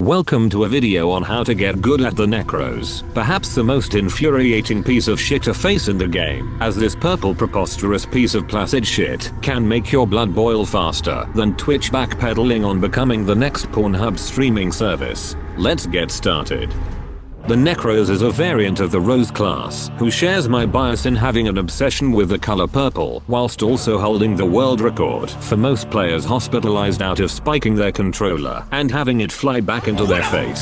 Welcome to a video on how to get good at the Necros, perhaps the most infuriating piece of shit to face in the game, as this purple preposterous piece of placid shit can make your blood boil faster than Twitch backpedaling on becoming the next Pornhub streaming service. Let's get started. The Necros is a variant of the Rose class, who shares my bias in having an obsession with the color purple, whilst also holding the world record for most players hospitalized out of spiking their controller and having it fly back into their face.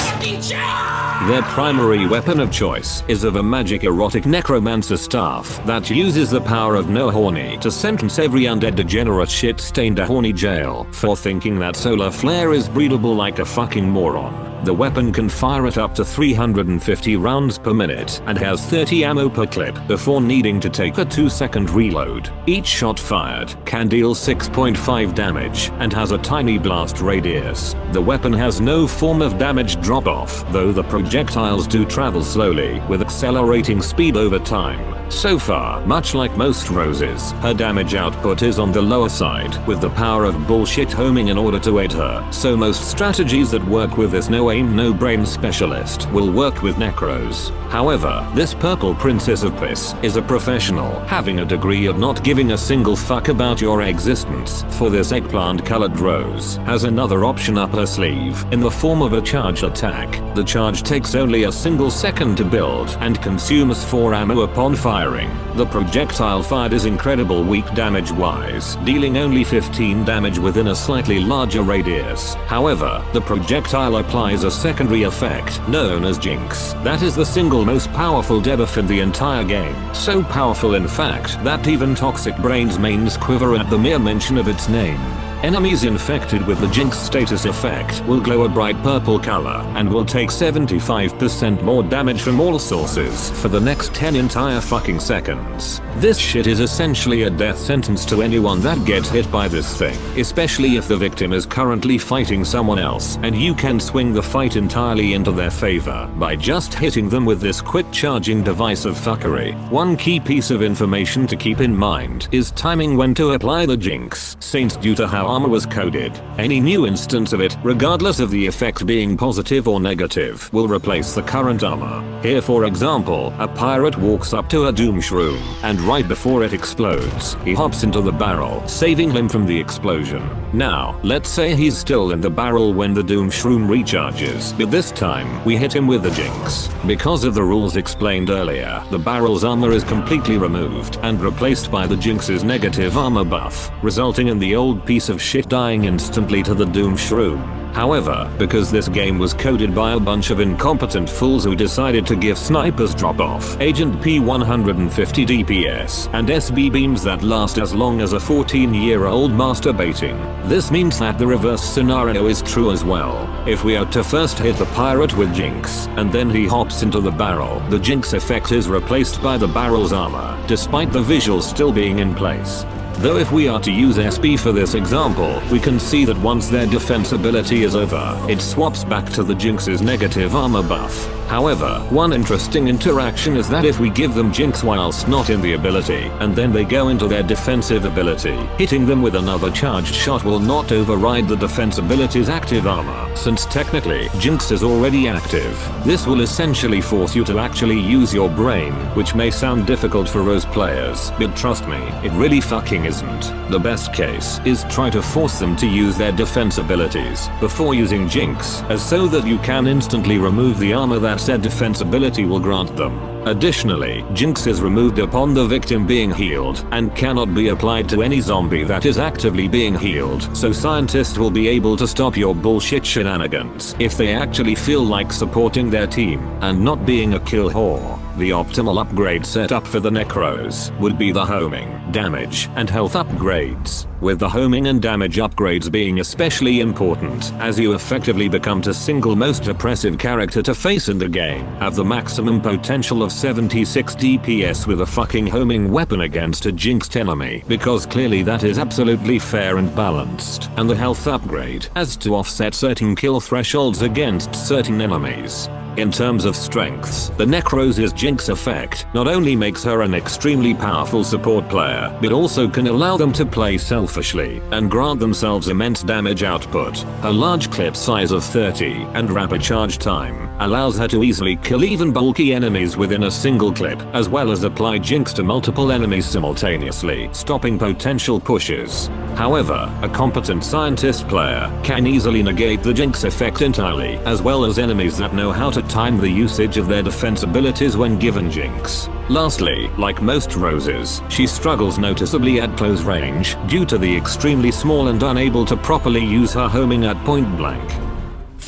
Their primary weapon of choice is of a magic erotic necromancer staff that uses the power of no horny to sentence every undead degenerate shit stained to horny jail for thinking that solar flare is breedable like a fucking moron. The weapon can fire at up to 350 rounds per minute and has 30 ammo per clip before needing to take a 2-second reload. Each shot fired can deal 6.5 damage and has a tiny blast radius. The weapon has no form of damage drop-off, though the projectiles do travel slowly with accelerating speed over time. So far, much like most Roses, her damage output is on the lower side, with the power of bullshit homing in order to aid her, so most strategies that work with this no-aim no-brain specialist will work with Necros. However, this purple princess of piss is a professional, having a degree of not giving a single fuck about your existence, for this eggplant-colored Rose has another option up her sleeve in the form of a charged attack. The charge takes only a single second to build and consumes 4 ammo upon fire. The projectile fired is incredible weak damage wise, dealing only 15 damage within a slightly larger radius. However, the projectile applies a secondary effect known as jinx. That is the single most powerful debuff in the entire game. So powerful in fact that even toxic brains mains quiver at the mere mention of its name. Enemies infected with the jinx status effect will glow a bright purple color and will take 75% more damage from all sources for the next 10 entire fucking seconds. This shit is essentially a death sentence to anyone that gets hit by this thing, especially if the victim is currently fighting someone else and you can swing the fight entirely into their favor by just hitting them with this quick charging device of fuckery. One key piece of information to keep in mind is timing when to apply the jinx, since due to how armor was coded, any new instance of it, regardless of the effect being positive or negative, will replace the current armor. Here for example, a pirate walks up to a doom shroom, and right before it explodes, he hops into the barrel, saving him from the explosion. Now, let's say he's still in the barrel when the doom shroom recharges, but this time, we hit him with the jinx. Because of the rules explained earlier, the barrel's armor is completely removed and replaced by the jinx's negative armor buff, resulting in the old piece of shit dying instantly to the doom shroom. However, because this game was coded by a bunch of incompetent fools who decided to give snipers drop-off, Agent P 150 DPS, and SB beams that last as long as a 14-year-old masturbating, this means that the reverse scenario is true as well. If we are to first hit the pirate with jinx, and then he hops into the barrel, the jinx effect is replaced by the barrel's armor, despite the visuals still being in place. Though if we are to use SB for this example, we can see that once their defense ability is over, it swaps back to the jinx's negative armor buff. However, one interesting interaction is that if we give them jinx whilst not in the ability, and then they go into their defensive ability, hitting them with another charged shot will not override the defense ability's active armor, since technically, jinx is already active. This will essentially force you to actually use your brain, which may sound difficult for Rose players, but trust me, it really fucking isn't. The best case is try to force them to use their defense abilities before using jinx, as so that you can instantly remove the armor that said defense ability will grant them. Additionally, jinx is removed upon the victim being healed and cannot be applied to any zombie that is actively being healed, so scientists will be able to stop your bullshit shenanigans if they actually feel like supporting their team and not being a kill whore. The optimal upgrade setup for the Necros would be the homing, damage, and health upgrades, with the homing and damage upgrades being especially important as you effectively become the single most oppressive character to face in the game, have the maximum potential of 76 DPS with a fucking homing weapon against a jinxed enemy, because clearly that is absolutely fair and balanced, and the health upgrade has to offset certain kill thresholds against certain enemies. In terms of strengths, the Necrose's jinx effect not only makes her an extremely powerful support player, but also can allow them to play selfishly and grant themselves immense damage output. Her large clip size of 30 and rapid charge time allows her to easily kill even bulky enemies within a single clip, as well as apply jinx to multiple enemies simultaneously, stopping potential pushes. However, a competent scientist player can easily negate the jinx effect entirely, as well as enemies that know how to time the usage of their defense abilities when given jinx. Lastly, like most roses, she struggles noticeably at close range due to the extremely small and unable to properly use her homing at point blank.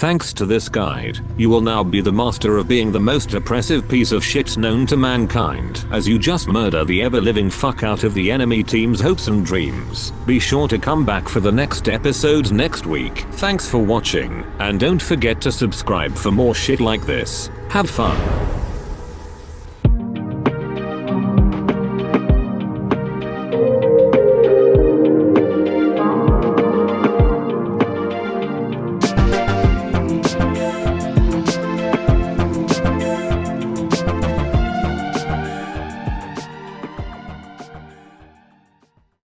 Thanks to this guide, you will now be the master of being the most oppressive piece of shit known to mankind, as you just murder the ever-living fuck out of the enemy team's hopes and dreams. Be sure to come back for the next episodes next week. Thanks for watching, and don't forget to subscribe for more shit like this. Have fun.